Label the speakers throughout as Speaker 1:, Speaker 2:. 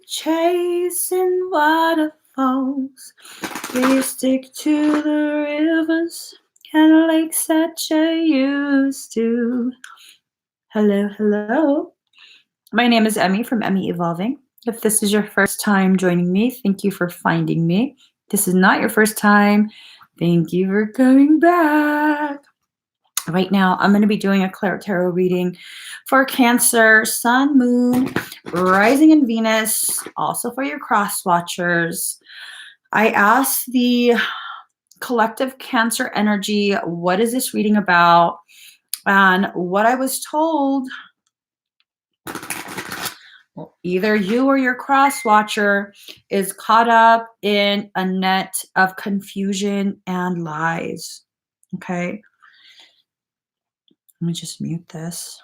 Speaker 1: chasing waterfalls. We stick to the rivers and lakes that you used to. Hello, hello. My name is Emmy from Emmy Evolving. If this is your first time joining me, thank you for finding me. This is not your first time. Thank you for coming back. Right now, I'm going to be doing a ClairTarot reading for Cancer, Sun, Moon, Rising in Venus, also for your cross watchers. I asked the collective Cancer energy, what is this reading about? And what I was told, well, either you or your cross watcher is caught up in a net of confusion and lies. Okay. Let me just mute this.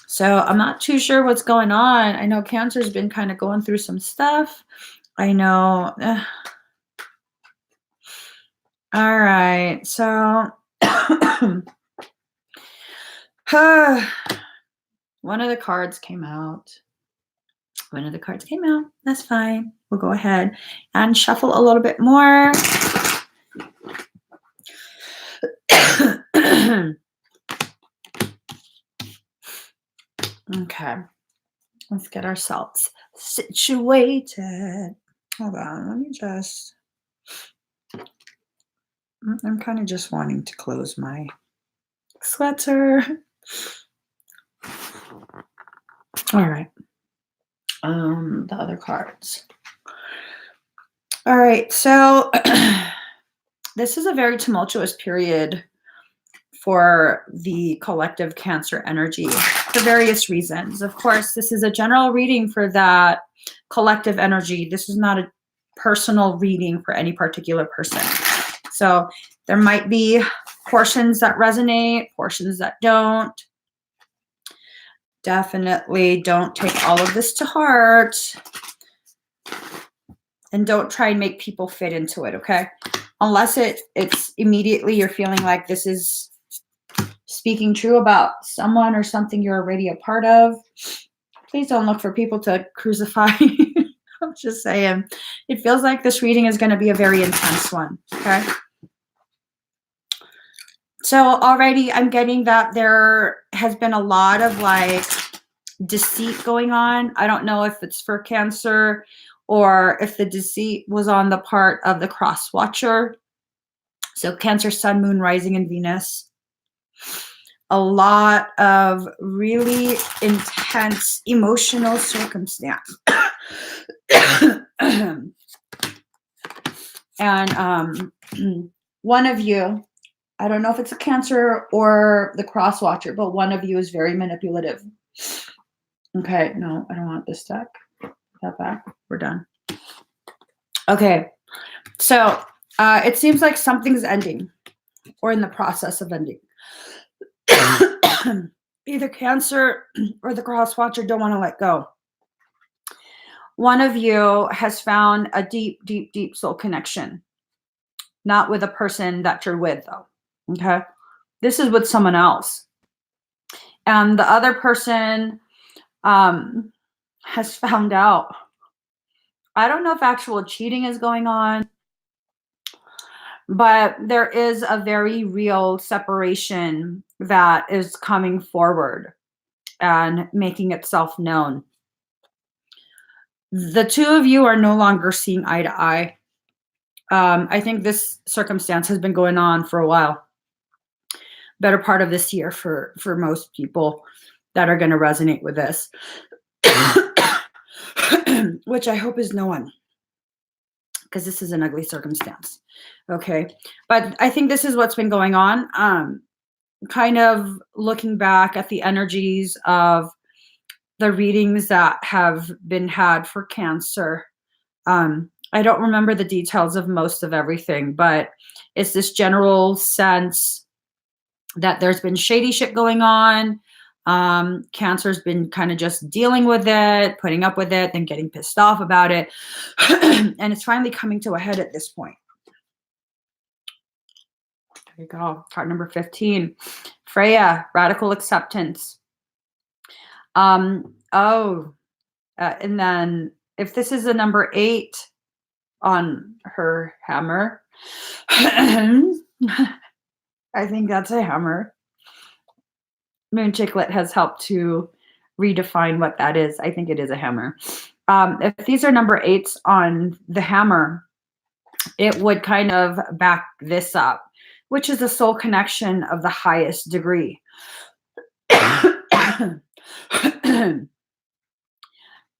Speaker 1: So I'm not too sure what's going on. I know Cancer's been kind of going through some stuff. I know. All right. So one of the cards came out. That's fine. We'll go ahead and shuffle a little bit more. Okay. Let's get ourselves situated. Hold on. Let me just. I'm kind of just wanting to close my sweater. All right. The other cards. All right. So this is a very tumultuous period for the collective Cancer energy for various reasons. Of course, this is a general reading for that collective energy. This is not a personal reading for any particular person. So there might be portions that resonate, portions that don't. Definitely don't take all of this to heart. And don't try and make people fit into it, okay? Unless it's immediately you're feeling like this is speaking true about someone or something you're already a part of. Please don't look for people to crucify. I'm just saying. It feels like this reading is going to be a very intense one, okay? So already I'm getting that there has been a lot of like deceit going on. I don't know if it's for Cancer or if the deceit was on the part of the cross watcher. So Cancer, Sun, Moon, Rising, and Venus. A lot of really intense emotional circumstance. And one of you, I don't know if it's a Cancer or the cross watcher, but one of you is very manipulative. Okay, no, I don't want this deck. Put that back. We're done. Okay, so it seems like something's ending or in the process of ending. Either Cancer or the cross watcher don't want to let go. One of you has found a deep, deep, deep soul connection. Not with a person that you're with, though. Okay? This is with someone else. And the other person has found out. I don't know if actual cheating is going on, but there is a very real separation that is coming forward and making itself known. The two of you are no longer seeing eye to eye. I think this circumstance has been going on for a while. Better part of this year for most people that are going to resonate with this. Which I hope is no one. Because this is an ugly circumstance. Okay. But I think this is what's been going on. Kind of looking back at the energies of the readings that have been had for Cancer. I don't remember the details of most of everything, but it's this general sense that there's been shady shit going on. Cancer's been kind of just dealing with it, putting up with it, then getting pissed off about it. And it's finally coming to a head at this point. There you go. Card number 15. Freya, radical acceptance. And then if this is a number 8 on her hammer, I think that's a hammer. Moon Chicklet has helped to redefine what that is. I think it is a hammer. If these are number 8s on the hammer, it would kind of back this up, which is a soul connection of the highest degree.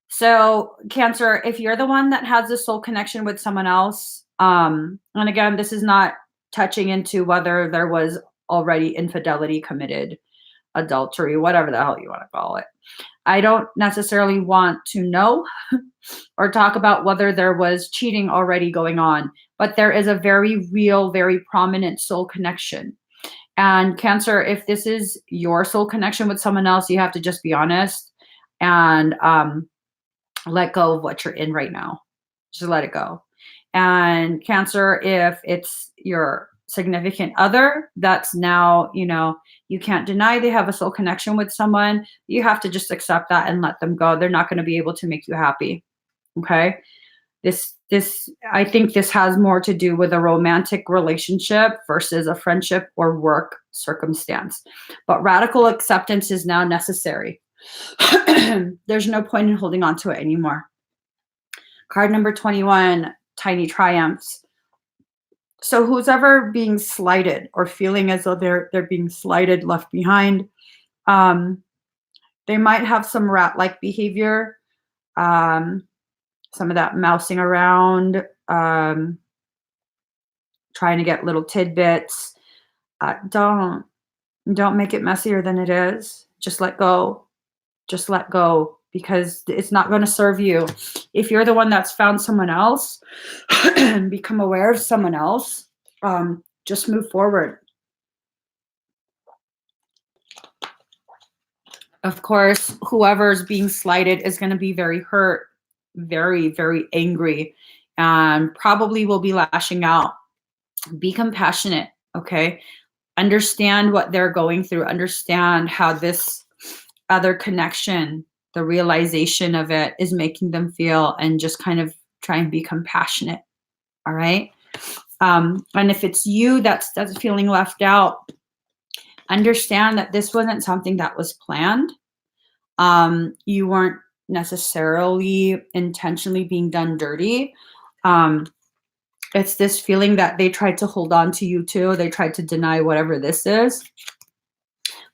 Speaker 1: So, Cancer, if you're the one that has a soul connection with someone else, and again, this is not touching into whether there was already infidelity committed, adultery, whatever the hell you want to call it. I don't necessarily want to know or talk about whether there was cheating already going on, but there is a very real, very prominent soul connection. And Cancer, if this is your soul connection with someone else, you have to just be honest and let go of what you're in right now. Just let it go. And Cancer, if it's your significant other, that's now, you can't deny they have a soul connection with someone. You have to just accept that and let them go. They're not going to be able to make you happy. Okay. This, I think this has more to do with a romantic relationship versus a friendship or work circumstance. But radical acceptance is now necessary. There's no point in holding on to it anymore. Card number 21, Tiny Triumphs. So who's ever being slighted or feeling as though they're being slighted, left behind, they might have some rat-like behavior, some of that mousing around, trying to get little tidbits. Don't make it messier than it is. Just let go. Just let go, because it's not going to serve you. If you're the one that's found someone else and become aware of someone else, just move forward. Of course, whoever's being slighted is going to be very hurt, very, very angry, and probably will be lashing out. Be compassionate, okay? Understand what they're going through. Understand how this other connection, the realization of it, is making them feel, and just kind of try and be compassionate. All right. And if it's you that's feeling left out, understand that this wasn't something that was planned. You weren't necessarily intentionally being done dirty. It's this feeling that they tried to hold on to you too. They tried to deny whatever this is.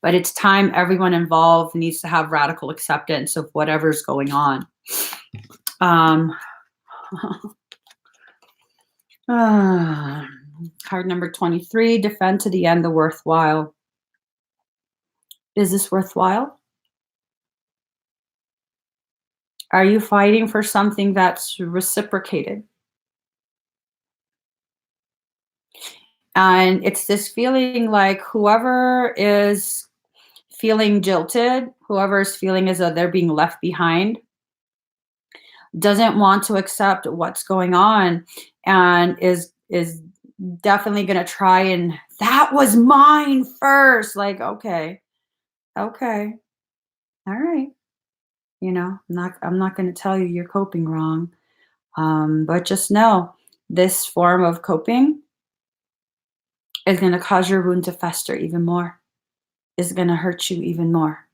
Speaker 1: But it's time everyone involved needs to have radical acceptance of whatever's going on. Card number 23, defend to the end the worthwhile. Is this worthwhile? Are you fighting for something that's reciprocated? And it's this feeling like whoever is feeling jilted, whoever is feeling as though they're being left behind, doesn't want to accept what's going on, and is definitely going to try and, that was mine first. Like, okay, all right. I'm not going to tell you you're coping wrong. But just know this form of coping is going to cause your wound to fester even more, is going to hurt you even more.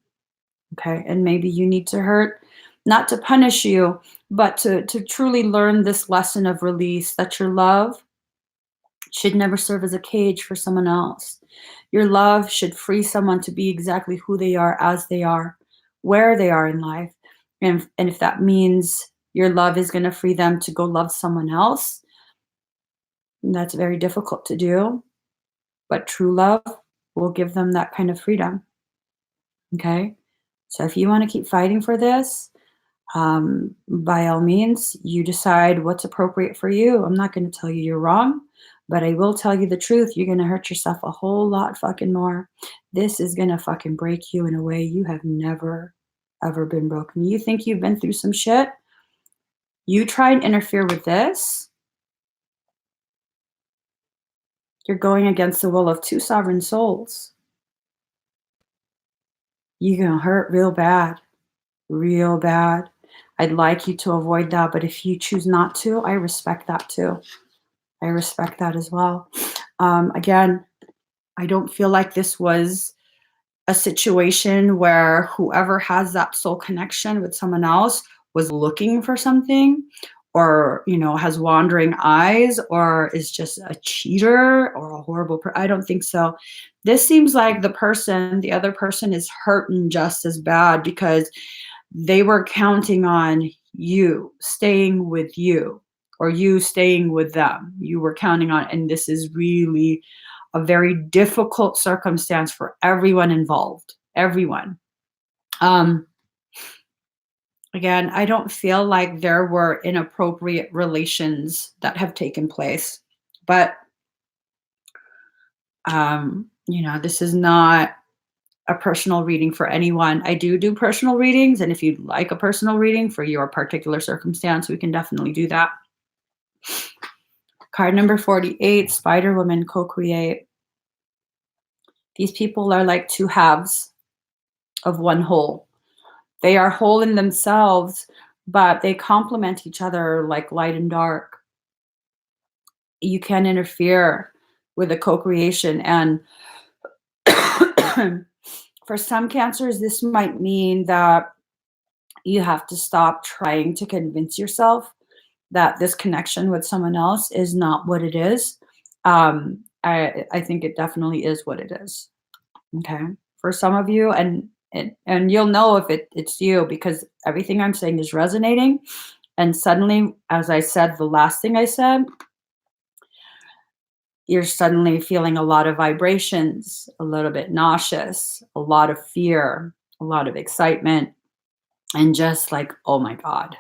Speaker 1: Okay. And maybe you need to hurt, not to punish you, but to truly learn this lesson of release, that your love should never serve as a cage for someone else. Your love should free someone to be exactly who they are, as they are, where they are in life. And if that means your love is going to free them to go love someone else, that's very difficult to do. But true love will give them that kind of freedom. Okay? So if you want to keep fighting for this, by all means, you decide what's appropriate for you. I'm not going to tell you you're wrong, but I will tell you the truth. You're going to hurt yourself a whole lot fucking more. This is going to fucking break you in a way you have never, ever been broken. You think you've been through some shit? You try and interfere with this, you're going against the will of two sovereign souls. You're going to hurt real bad. real bad. I'd like you to avoid that, but if you choose not to, I respect that too. I respect that as well. Again, I don't feel like this was a situation where whoever has that soul connection with someone else was looking for something, or has wandering eyes, or is just a cheater or a horrible I don't think so. This seems like the other person is hurting just as bad, because they were counting on you staying with you, or you staying with them. You were counting on, and this is really a very difficult circumstance for everyone involved. Everyone. Um, Again, I don't feel like there were inappropriate relations that have taken place, but this is not a personal reading for anyone. I do personal readings, and if you'd like a personal reading for your particular circumstance, we can definitely do that. Card number 48, Spider Woman, co-create. These people are like two halves of one whole. They are whole in themselves, but they complement each other like light and dark. You can interfere with the co-creation, and for some cancers, this might mean that you have to stop trying to convince yourself that this connection with someone else is not what it is. I think it definitely is what it is. Okay, for some of you, and you'll know if it's you, because everything I'm saying is resonating. And suddenly, as I said, the last thing I said, you're suddenly feeling a lot of vibrations, a little bit nauseous, a lot of fear, a lot of excitement, and just like, oh my God.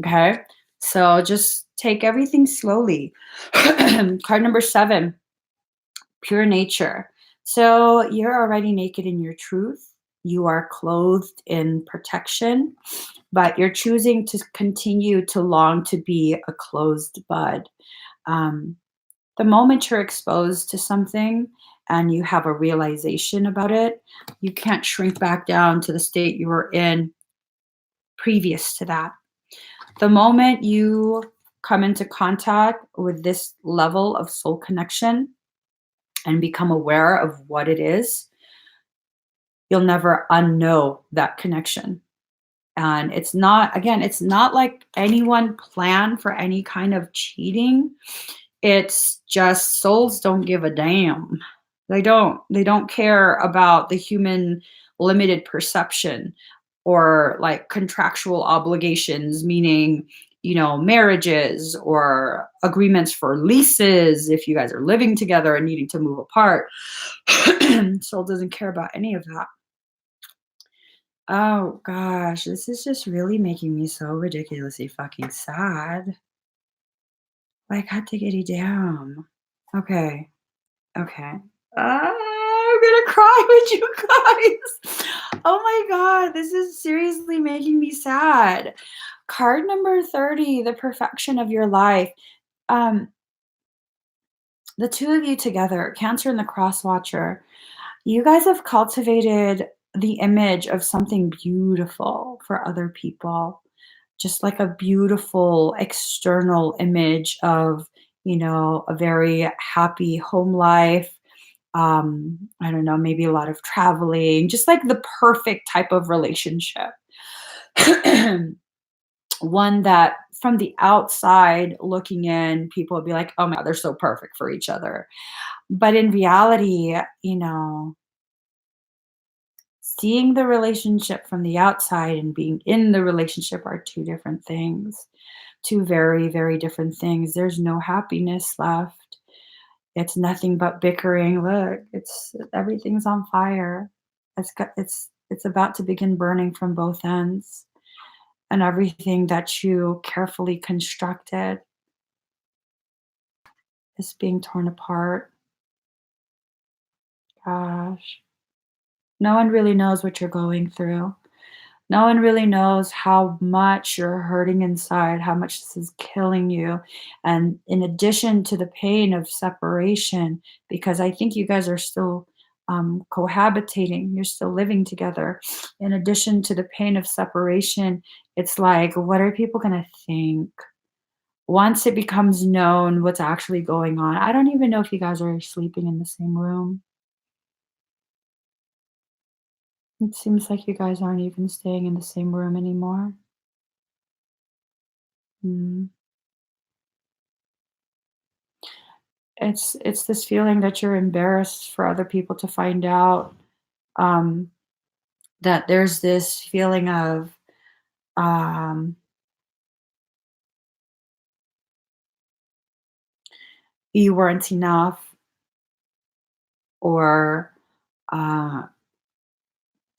Speaker 1: Okay. So just take everything slowly. Card number 7, pure nature. So you're already naked in your truth. You are clothed in protection, but you're choosing to continue to long to be a closed bud. Um, the moment you're exposed to something and you have a realization about it, you can't shrink back down to the state you were in previous to that. The moment you come into contact with this level of soul connection and become aware of what it is, you'll never unknow that connection. And it's not like anyone planned for any kind of cheating. It's just souls don't give a damn. They don't care about the human limited perception, or like contractual obligations, meaning, marriages or agreements for leases if you guys are living together and needing to move apart. Soul doesn't care about any of that. Oh gosh, this is just really making me so ridiculously fucking sad. Like, hot diggity damn. Okay. Okay. I'm gonna cry with you guys. Oh my God, this is seriously making me sad. Card number 30, the perfection of your life. Um, the two of you together, Cancer and the Cross Watcher, you guys have cultivated the image of something beautiful for other people. Just like a beautiful external image of, a very happy home life. I don't know, maybe a lot of traveling, just like the perfect type of relationship. One that from the outside looking in, people would be like, oh my God, they're so perfect for each other. But in reality, seeing the relationship from the outside and being in the relationship are two different things. Two very, very different things. There's no happiness left. It's nothing but bickering. Look, everything's on fire. It's about to begin burning from both ends. And everything that you carefully constructed is being torn apart. Gosh. No one really knows what you're going through. No one really knows how much you're hurting inside, how much this is killing you. And in addition to the pain of separation, because I think you guys are still cohabitating, you're still living together. In addition to the pain of separation, it's like, what are people going to think once it becomes known what's actually going on? I don't even know if you guys are sleeping in the same room. It seems like you guys aren't even staying in the same room anymore. Mm. It's this feeling that you're embarrassed for other people to find out, um, that there's this feeling of, um, you weren't enough, or uh,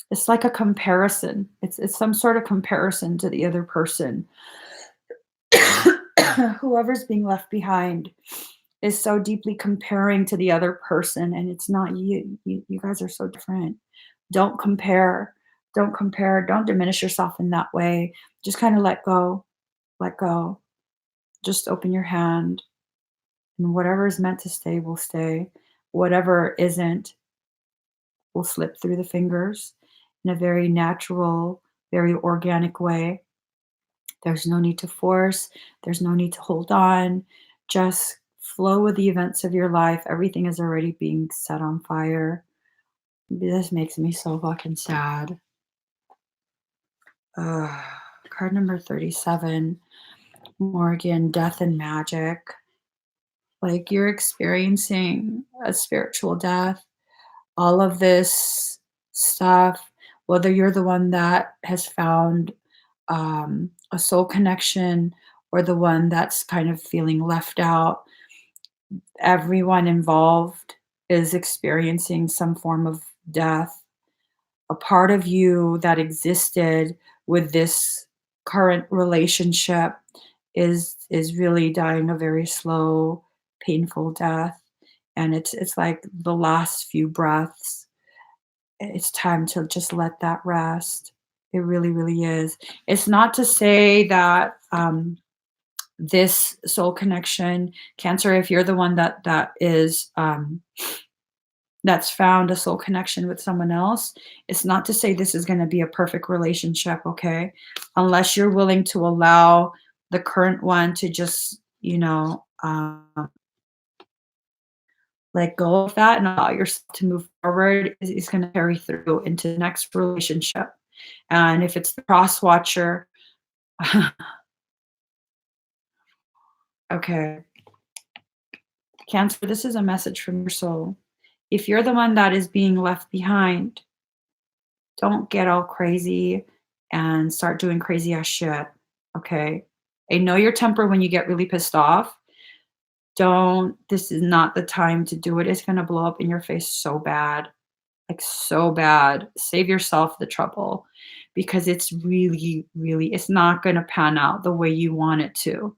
Speaker 1: it's like a comparison. It's some sort of comparison to the other person. Whoever's being left behind is so deeply comparing to the other person, and it's not you. You guys are so different. Don't compare. Don't compare. Don't diminish yourself in that way. Just kind of let go. Let go. Just open your hand, and whatever is meant to stay will stay. Whatever isn't will slip through the fingers in a very natural, very organic way. There's no need to force, there's no need to hold on. Just flow with the events of your life. Everything is already being set on fire. This makes me so fucking sad. Ugh. Card number 37, Morgan, death and magic. Like, you're experiencing a spiritual death. All of this stuff, whether you're the one that has found a soul connection or the one that's kind of feeling left out, everyone involved is experiencing some form of death. A part of you that existed with this current relationship is really dying a very slow, painful death. And it's like the last few breaths. It's time to just let that rest. It really, really is. It's not to say that this soul connection, Cancer, if you're the one that is that's found a soul connection with someone else, it's not to say this is going to be a perfect relationship, okay? Unless you're willing to allow the current one to just, let go of that and allow yourself to move forward is going to carry through into the next relationship. And if it's the cross watcher, okay, Cancer, this is a message from your soul. If you're the one that is being left behind, don't get all crazy and start doing crazy ass shit. Okay. I know your temper when you get really pissed off. This is not the time to do it. It's going to blow up in your face so bad. Like, so bad. Save yourself the trouble, because it's really, really, it's not going to pan out the way you want it to.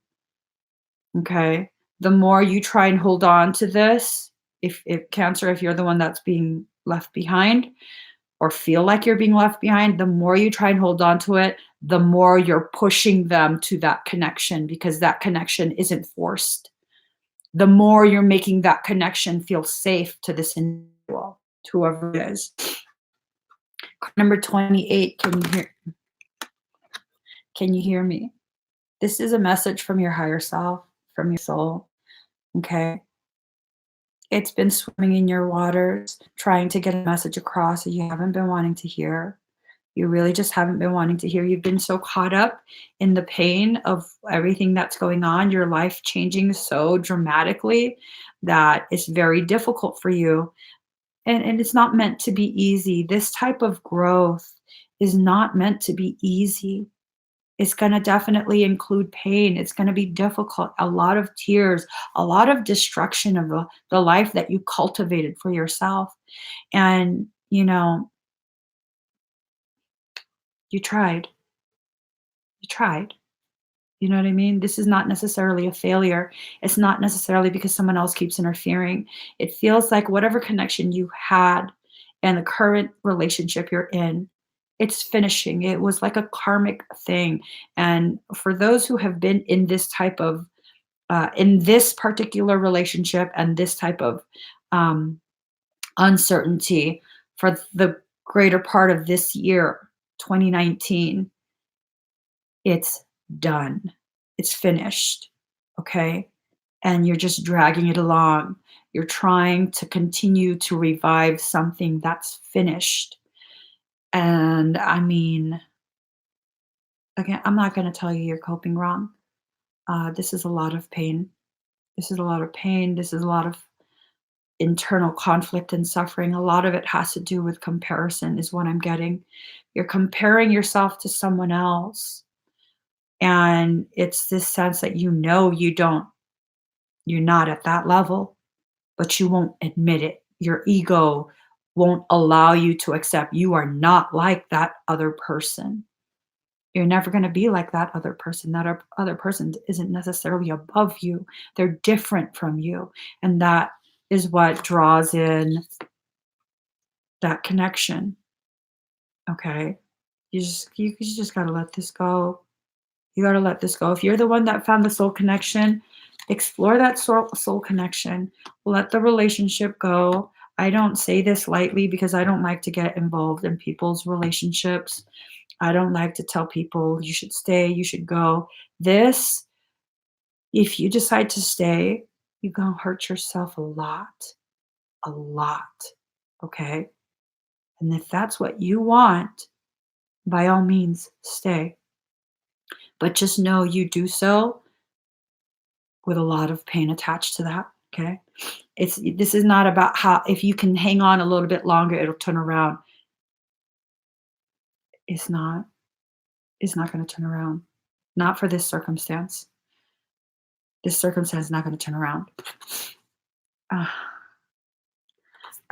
Speaker 1: Okay. The more you try and hold on to this, if Cancer, if you're the one that's being left behind or feel like you're being left behind, the more you try and hold on to it, the more you're pushing them to that connection, because that connection isn't forced. The more you're making that connection feel safe to this individual, to whoever it is. Number 28, can you hear me? This is a message from your higher self, from your soul. Okay. It's been swimming in your waters, trying to get a message across that you haven't been wanting to hear. You really just haven't been wanting to hear. You've been so caught up in the pain of everything that's going on, your life changing so dramatically, that it's very difficult for you. And it's not meant to be easy. This type of growth is not meant to be easy. It's going to definitely include pain. It's going to be difficult, a lot of tears, a lot of destruction of the life that you cultivated for yourself. And, you tried. You tried. You know what I mean? This is not necessarily a failure. It's not necessarily because someone else keeps interfering. It feels like whatever connection you had and the current relationship you're in, it's finishing. It was like a karmic thing. And for those who have been in this type of, in this particular relationship and this type of um, uncertainty for the greater part of this year, 2019. It's done. It's finished. Okay? And you're just dragging it along. You're trying to continue to revive something that's finished. And I mean, again, I'm not going to tell you you're coping wrong. This is a lot of pain. This is a lot of pain. This is a lot of internal conflict and suffering. A lot of it has to do with comparison, is what I'm getting. You're comparing yourself to someone else. And it's this sense that you're not at that level, but you won't admit it. Your ego won't allow you to accept you are not like that other person. You're never going to be like that other person. That other person isn't necessarily above you. They're different from you. And that is what draws in that connection. Okay? You just got to let this go. You got to let this go. If you're the one that found the soul connection, explore that soul connection. Let the relationship go. I don't say this lightly because I don't like to get involved in people's relationships. I don't like to tell people you should stay, you should go. This, if you decide to stay, you're going to hurt yourself a lot. A lot. Okay? And if that's what you want, by all means, stay. But just know you do so with a lot of pain attached to that. Okay? This is not about how, if you can hang on a little bit longer, it'll turn around. It's not. It's not going to turn around. Not for this circumstance. This circumstance is not going to turn around. Uh,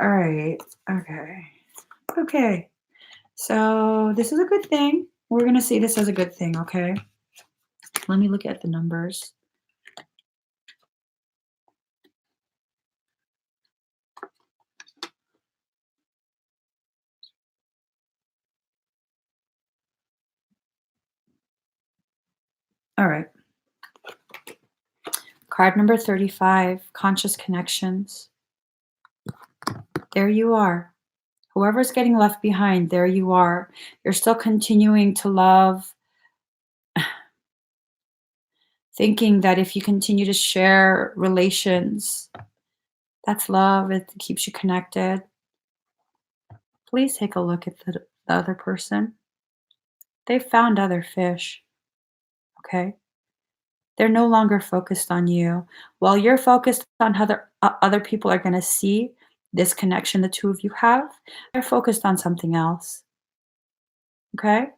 Speaker 1: all right. Okay. Okay. So this is a good thing. We're going to see this as a good thing. Okay. Let me look at the numbers. All right. Card number 35, conscious connections. There you are. Whoever's getting left behind, there you are. You're still continuing to love, thinking that if you continue to share relations, that's love. It keeps you connected. Please take a look at the other person. They found other fish. Okay? They're no longer focused on you. While you're focused on how other people are going to see this connection the two of you have, they're focused on something else. Okay?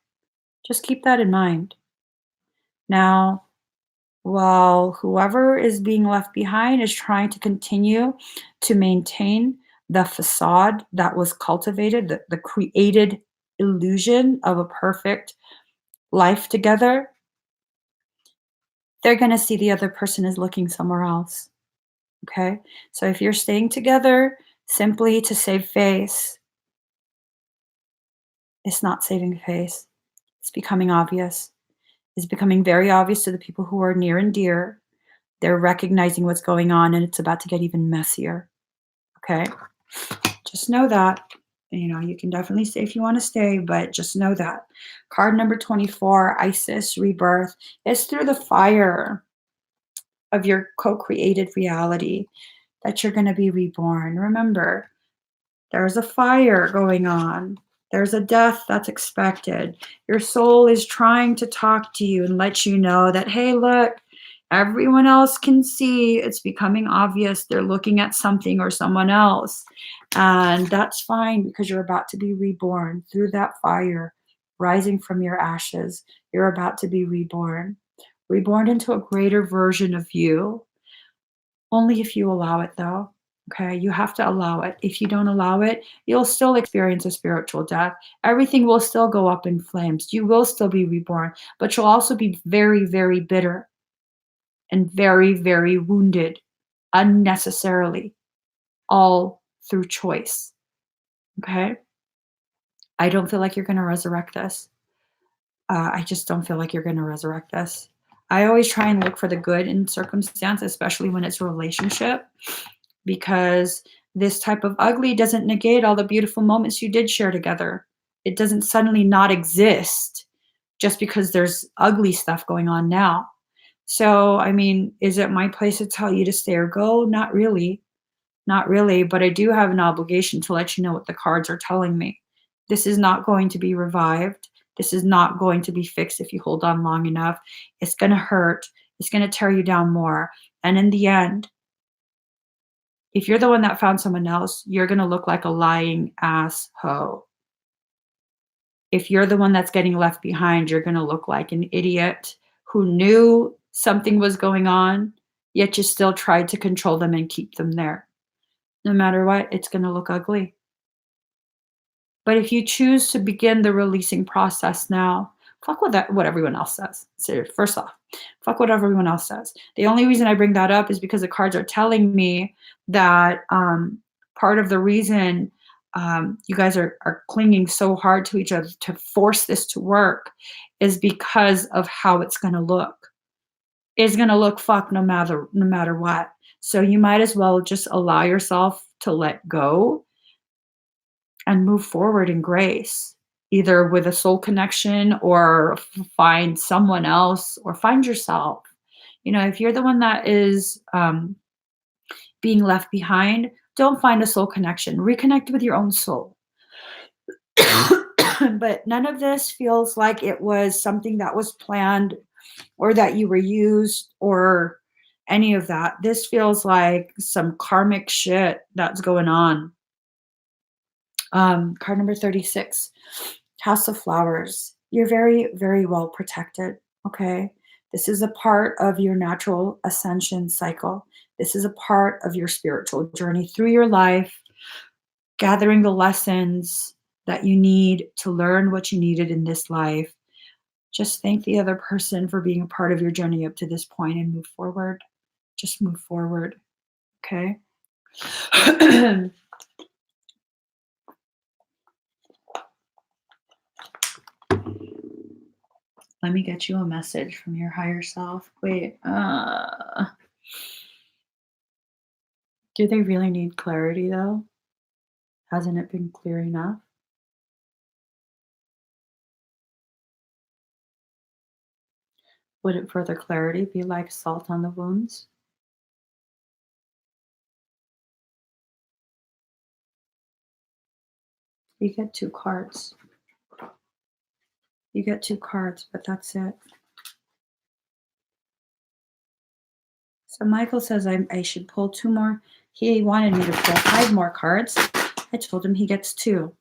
Speaker 1: Just keep that in mind. Now, while whoever is being left behind is trying to continue to maintain the facade that was cultivated, the created illusion of a perfect life together, they're going to see the other person is looking somewhere else. Okay? So if you're staying together simply to save face, it's not saving face. It's becoming obvious. It's becoming very obvious to the people who are near and dear. They're recognizing what's going on and it's about to get even messier. Okay? Just know that. You can definitely stay if you want to stay, but just know that. Card number 24, Isis, rebirth, is through the fire of your co-created reality that you're going to be reborn. Remember, there's a fire going on. There's a death that's expected. Your soul is trying to talk to you and let you know that, hey, look, everyone else can see. It's becoming obvious. They're looking at something or someone else. And that's fine because you're about to be reborn through that fire, rising from your ashes. You're about to be reborn. Reborn into a greater version of you. Only if you allow it, though. Okay, you have to allow it. If you don't allow it, you'll still experience a spiritual death. Everything will still go up in flames. You will still be reborn, but you'll also be very, very bitter and very, very wounded unnecessarily, all through choice. Okay? I don't feel like you're going to resurrect this. I just don't feel like you're going to resurrect this. I always try and look for the good in circumstance, especially when it's a relationship, because This type of ugly doesn't negate all the beautiful moments you did share together. It doesn't suddenly not exist just because there's ugly stuff going on now. So, I mean, is it my place to tell you to stay or go? Not really. Not really, but I do have an obligation to let you know what the cards are telling me. This is not going to be revived. This is not going to be fixed if you hold on long enough. It's going to hurt. It's going to tear you down more. And in the end, if you're the one that found someone else, you're going to look like a lying ass hoe. If you're the one that's getting left behind, you're going to look like an idiot who knew something was going on, yet you still tried to control them and keep them there. No matter what, it's going to look ugly. But if you choose to begin the releasing process now, fuck what everyone else says. So first off, fuck what everyone else says. The only reason I bring that up is because the cards are telling me that part of the reason you guys are clinging so hard to each other to force this to work is because of how it's going to look. It's going to look fuck no matter what. So you might as well just allow yourself to let go and move forward in grace, either with a soul connection or find someone else or find yourself. You know, if you're the one that is being left behind, don't find a soul connection. Reconnect with your own soul. But none of this feels like it was something that was planned or that you were used or any of that. This feels like some karmic shit that's going on. Card number 36, House of Flowers. You're very, very well protected, okay? This is a part of your natural ascension cycle. This is a part of your spiritual journey through your life, gathering the lessons that you need to learn what you needed in this life. Just thank the other person for being a part of your journey up to this point and move forward. Just move forward, okay? Let me get you a message from your higher self. Wait, do they really need clarity though? Hasn't it been clear enough? Wouldn't further clarity be like salt on the wounds? You get two cards. You get two cards, but that's it. So Michael says I should pull two more. He wanted me to pull 5 more cards. I told him he gets two.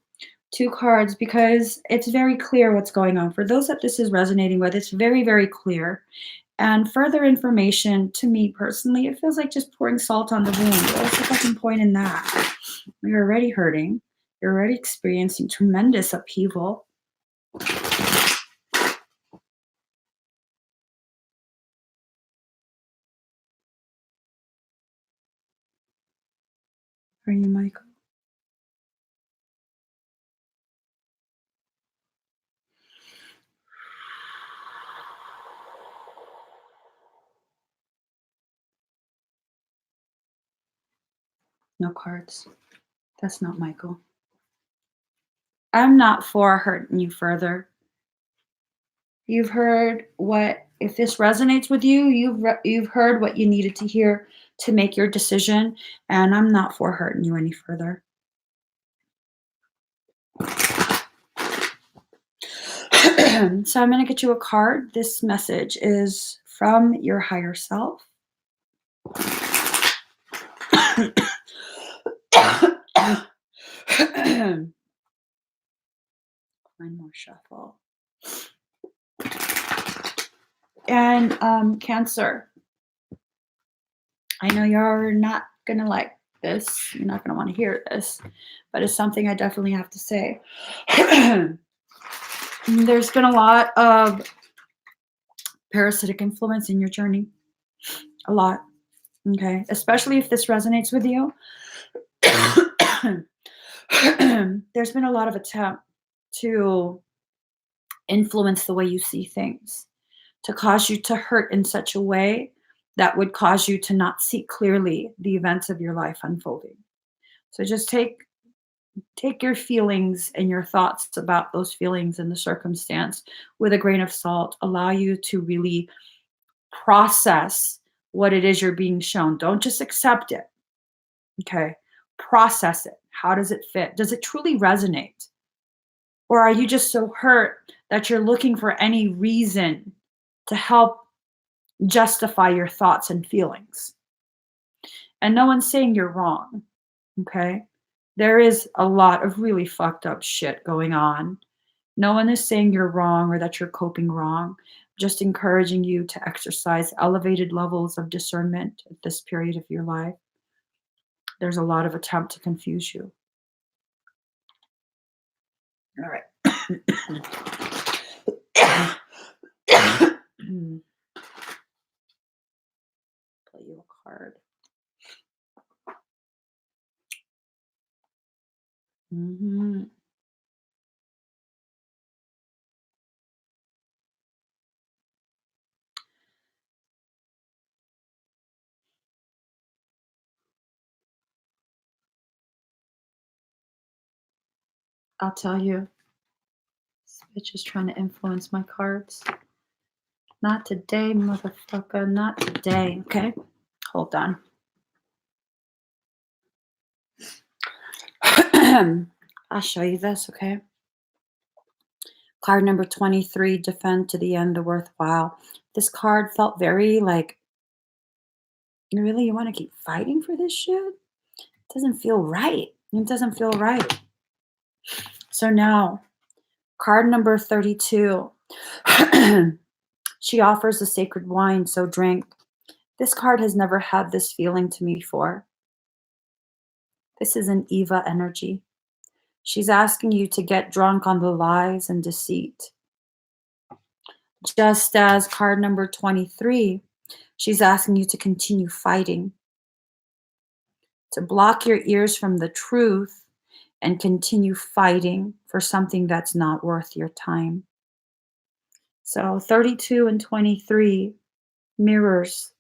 Speaker 1: 2 cards because it's very clear what's going on. For those that this is resonating with, it's very, very clear. And further information to me personally, it feels like just pouring salt on the wound. What's the fucking point in that? You're already hurting. You're already experiencing tremendous upheaval. Are you, Michael? No cards. That's not Michael. I'm not for hurting you further. You've heard what, if this resonates with you, you've heard what you needed to hear to make your decision, and I'm not for hurting you any further. So I'm going to get you a card. This message is from your higher self. One more shuffle. And Cancer. I know you're not going to like this. You're not going to want to hear this, but it's something I definitely have to say. There's been a lot of parasitic influence in your journey. A lot. Okay. Especially if this resonates with you. There's been a lot of attempt to influence the way you see things, to cause you to hurt in such a way that would cause you to not see clearly the events of your life unfolding. So just take your feelings and your thoughts about those feelings and the circumstance with a grain of salt. Allow you to really process what it is you're being shown. Don't just accept it. Okay. Process it. How does it fit? Does it truly resonate? Or are you just so hurt that you're looking for any reason to help justify your thoughts and feelings? And no one's saying you're wrong. Okay. There is a lot of really fucked up shit going on. No one is saying you're wrong or that you're coping wrong. Just encouraging you to exercise elevated levels of discernment at this period of your life. There's a lot of attempt to confuse you. All right. Play you a card. Mhm. I'll tell you, this bitch is trying to influence my cards. Not today, motherfucker. Not today, okay? Hold on. I'll show you this, okay? Card number 23, defend to the end, the worthwhile. This card felt very like, you want to keep fighting for this shit? It doesn't feel right. It doesn't feel right. So now, card number 32. She offers the sacred wine, so drink. This card has never had this feeling to me before. This is an Eva energy. She's asking you to get drunk on the lies and deceit. Just as card number 23, she's asking you to continue fighting, to block your ears from the truth and continue fighting for something that's not worth your time. So 32 and 23 mirrors.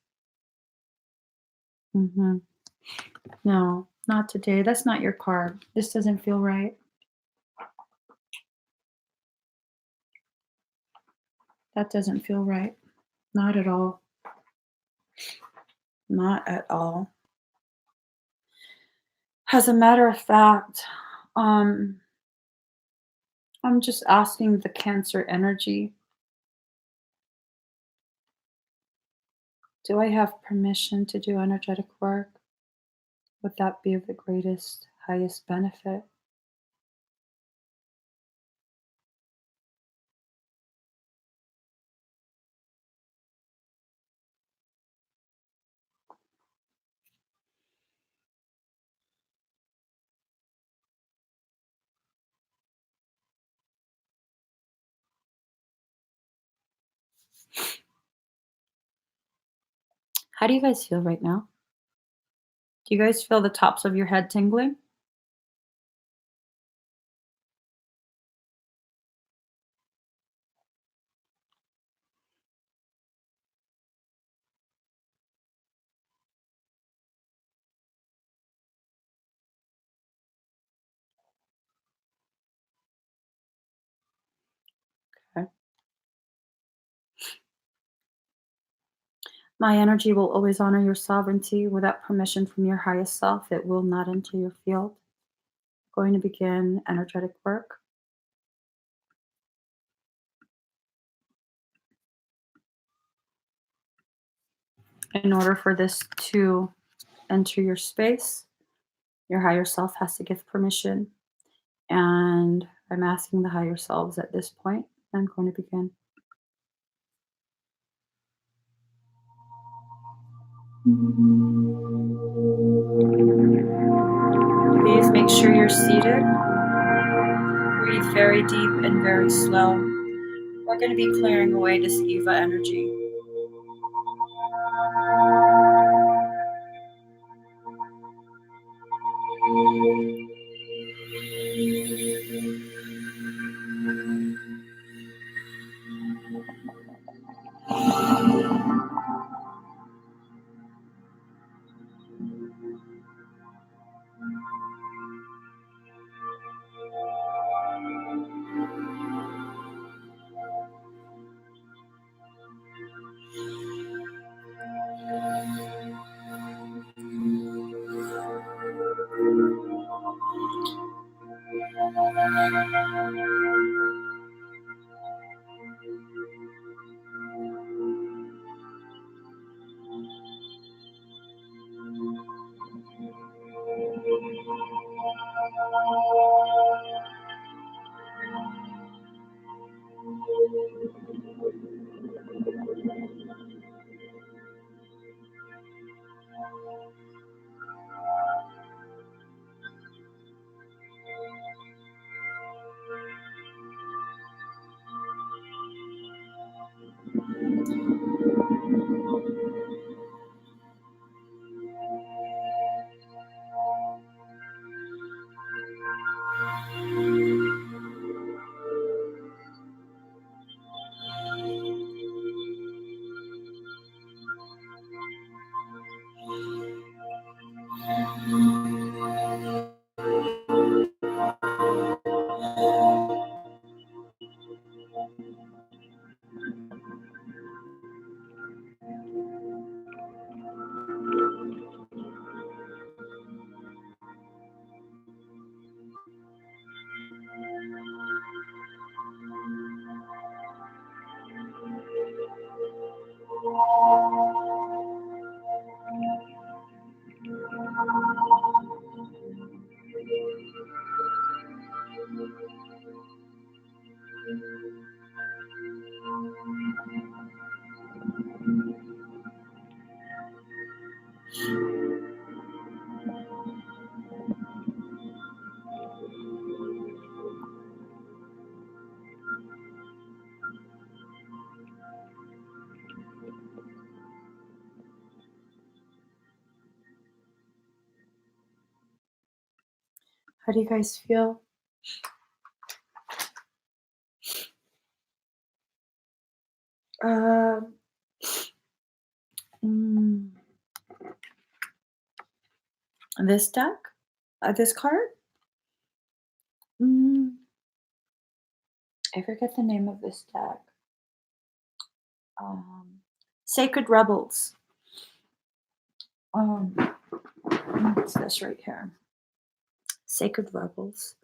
Speaker 1: No, not today. That's not your card. This doesn't feel right. That doesn't feel right. Not at all. Not at all. As a matter of fact, I'm just asking the Cancer energy, do I have permission to do energetic work? Would that be of the greatest, highest benefit? How do you guys feel right now? Do you guys feel the tops of your head tingling? Okay. My energy will always honor your sovereignty. Without permission from your highest self, it will not enter your field. I'm going to begin energetic work. In order for this to enter your space, your higher self has to give permission. And I'm asking the higher selves at this point. I'm going to begin. Please make sure you're seated. Breathe very deep and very slow. We're going to be clearing away this Eva energy. How do you guys feel? Uh, mm, this deck? This card? Mm, I forget the name of this deck. Um, Sacred Rebels. What's this right here? Sacred Rebels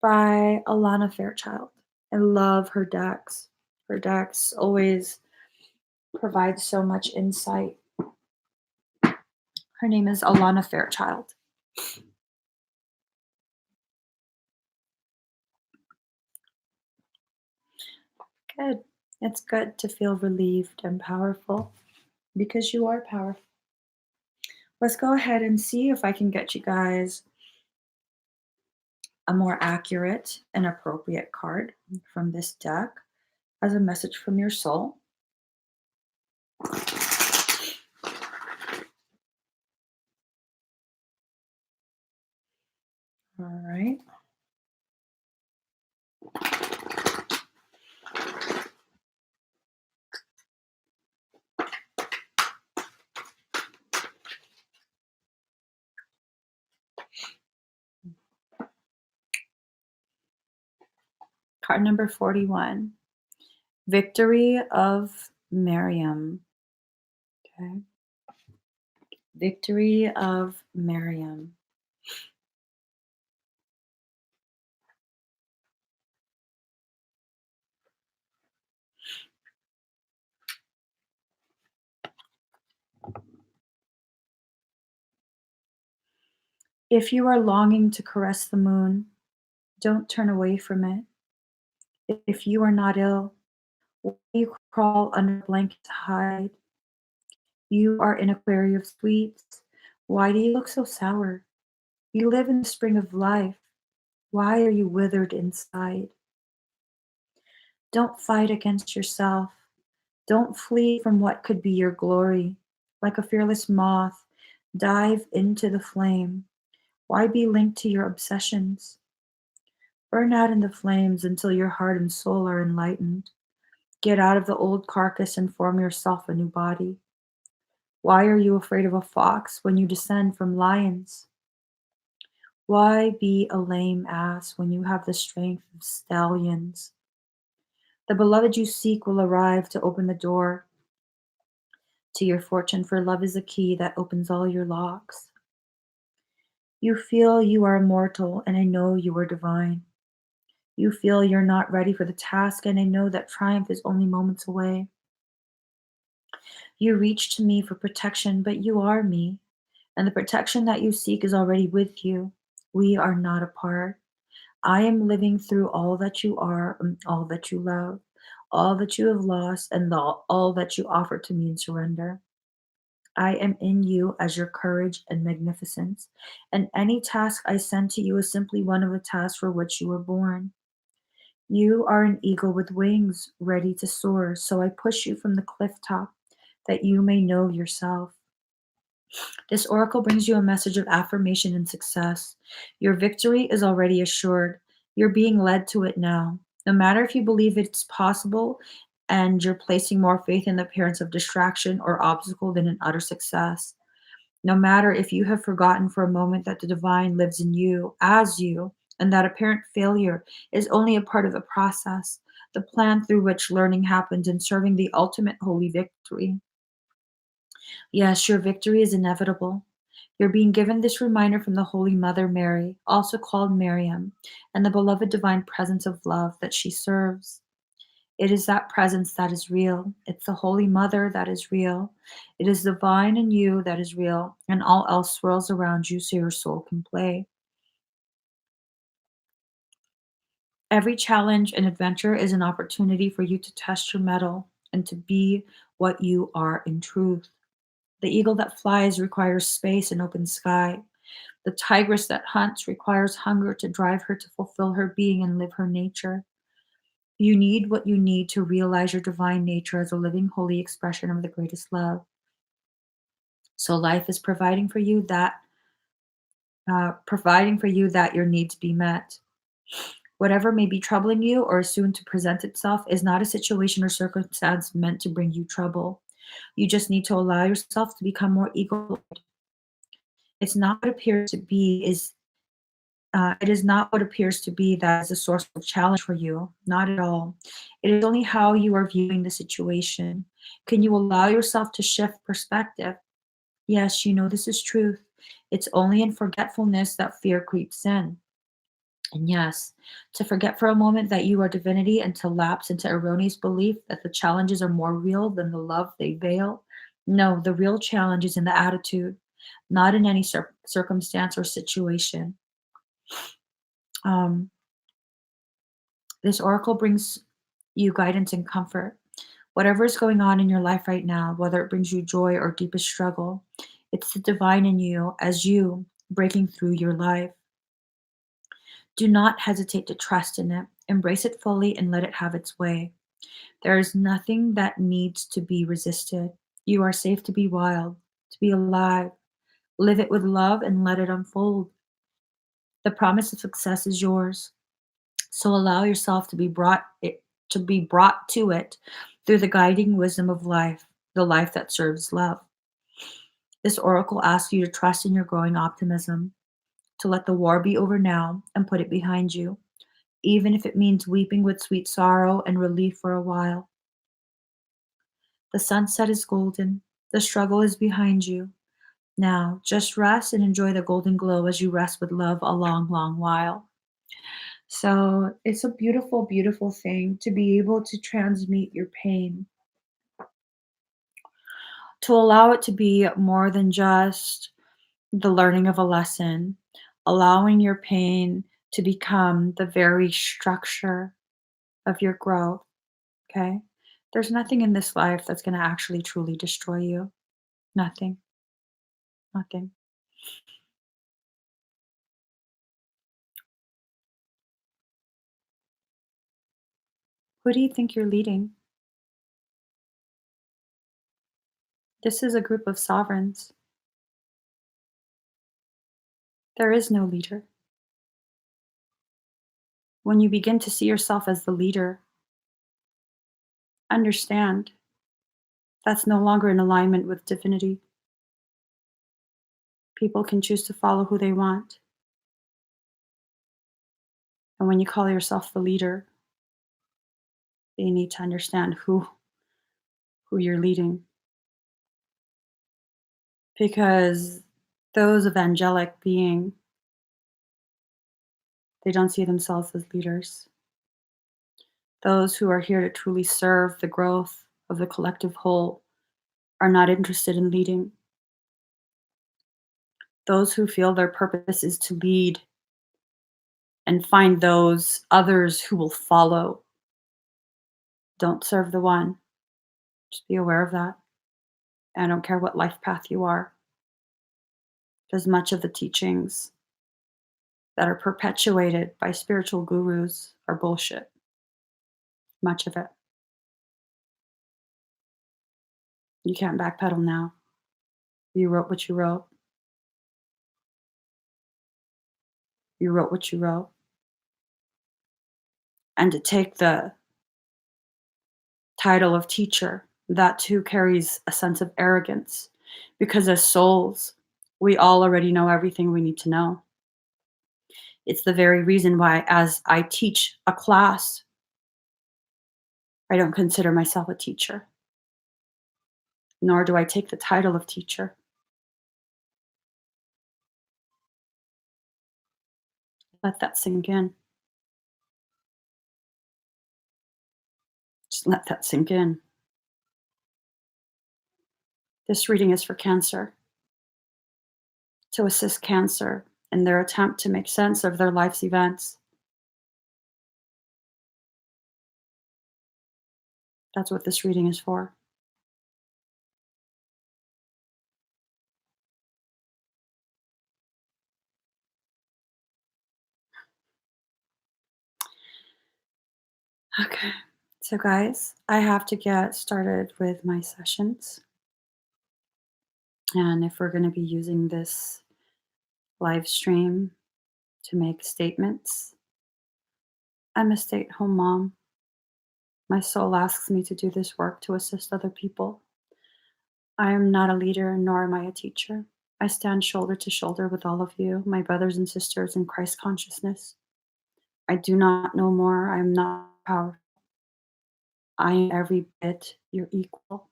Speaker 1: by Alana Fairchild. I love her decks. Her decks always provide so much insight. Her name is Alana Fairchild. Good. It's good to feel relieved and powerful because you are powerful. Let's go ahead and see if I can get you guys a more accurate and appropriate card from this deck as a message from your soul. All right. Card number 41. Victory of Miriam. Okay. Victory of Miriam. If you are longing to caress the moon, don't turn away from it. If you are not ill, why do you crawl under a blanket to hide? You are in a quarry of sweets. Why do you look so sour? You live in the spring of life. Why are you withered inside? Don't fight against yourself. Don't flee from what could be your glory. Like a fearless moth, dive into the flame. Why be linked to your obsessions? Burn out in the flames until your heart and soul are enlightened. Get out of the old carcass and form yourself a new body. Why are you afraid of a fox when you descend from lions? Why be a lame ass when you have the strength of stallions? The beloved you seek will arrive to open the door to your fortune, for love is a key that opens all your locks. You feel you are immortal, and I know you are divine. You feel you're not ready for the task, and I know that triumph is only moments away. You reach to me for protection, but you are me, and the protection that you seek is already with you. We are not apart. I am living through all that you are and all that you love, all that you have lost, and all that you offer to me in surrender. I am in you as your courage and magnificence, and any task I send to you is simply one of the tasks for which you were born. You are an eagle with wings, ready to soar, so I push you from the cliff top that you may know yourself. This oracle brings you a message of affirmation and success. Your victory is already assured. You're being led to it now. No matter if you believe it's possible and you're placing more faith in the appearance of distraction or obstacle than in utter success. No matter if you have forgotten for a moment that the divine lives in you, as you, and that apparent failure is only a part of the process, the plan through which learning happens in serving the ultimate holy victory. Yes, your victory is inevitable. You're being given this reminder from the Holy Mother Mary, also called Miriam, and the beloved divine presence of love that she serves. It is that presence that is real. It's the Holy Mother that is real. It is divine in you that is real, and all else swirls around you so your soul can play. Every challenge and adventure is an opportunity for you to test your mettle and to be what you are in truth. The eagle that flies requires space and open sky. The tigress that hunts requires hunger to drive her to fulfill her being and live her nature. You need what you need to realize your divine nature as a living, holy expression of the greatest love. So life is providing for you that your needs be met. Whatever may be troubling you or is soon to present itself is not a situation or circumstance meant to bring you trouble. You just need to allow yourself to become more eagle. It's not what appears to be is it is not what appears to be that is a source of challenge for you. Not at all. It is only how you are viewing the situation. Can you allow yourself to shift perspective? Yes, you know this is truth. It's only in forgetfulness that fear creeps in. And yes, to forget for a moment that you are divinity and to lapse into erroneous belief that the challenges are more real than the love they veil. No, the real challenge is in the attitude, not in any circumstance or situation. Um, this oracle brings you guidance and comfort. Whatever is going on in your life right now, whether it brings you joy or deepest struggle, it's the divine in you as you breaking through your life. Do not hesitate to trust in it. Embrace it fully and let it have its way. There is nothing that needs to be resisted. You are safe to be wild, to be alive. Live it with love and let it unfold. The promise of success is yours. So allow yourself to be brought to it through the guiding wisdom of life, the life that serves love. This oracle asks you to trust in your growing optimism, to let the war be over now and put it behind you, even if it means weeping with sweet sorrow and relief for a while. The sunset is golden. The struggle is behind you. Now, just rest and enjoy the golden glow as you rest with love a long, long while. So, it's a beautiful, beautiful thing to be able to transmute your pain, to allow it to be more than just the learning of a lesson, allowing your pain to become the very structure of your growth. Okay? There's nothing in this life that's going to actually truly destroy you. Nothing. Nothing. Who do you think you're leading? This is a group of sovereigns. There is no leader. When you begin to see yourself as the leader, understand that's no longer in alignment with divinity. People can choose to follow who they want. And when you call yourself the leader, you need to understand who you're leading. Because those of angelic being, they don't see themselves as leaders. Those who are here to truly serve the growth of the collective whole are not interested in leading. Those who feel their purpose is to lead and find those others who will follow don't serve the one. Just be aware of that. I don't care what life path you are, because much of the teachings that are perpetuated by spiritual gurus are bullshit. Much of it. You can't backpedal now. You wrote what you wrote. You wrote what you wrote. And to take the title of teacher, that too carries a sense of arrogance, because as souls, we all already know everything we need to know. It's the very reason why, as I teach a class, I don't consider myself a teacher, nor do I take the title of teacher. Let that sink in. Just let that sink in. This reading is for Cancer, to assist Cancer in their attempt to make sense of their life's events. That's what this reading is for. Okay, so guys, I have to get started with my sessions. And if we're going to be using this live stream to make statements, I'm a stay-at-home mom. My soul asks me to do this work to assist other people. I am not a leader, nor am I a teacher. I stand shoulder to shoulder with all of you, my brothers and sisters in Christ consciousness. I do not know more. I am not powerful. I am every bit your equal,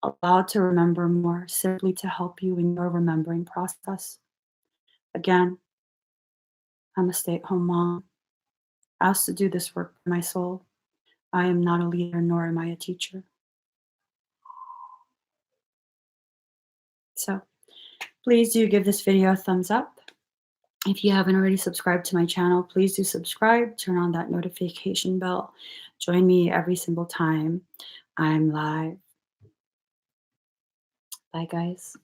Speaker 1: allowed to remember more, simply to help you in your remembering process. Again, I'm a stay-at-home mom, asked to do this work for my soul. I am not a leader, nor am I a teacher. So please do give this video a thumbs up. If you haven't already subscribed to my channel, please do subscribe, turn on that notification bell. Join me every single time I'm live. Bye, guys.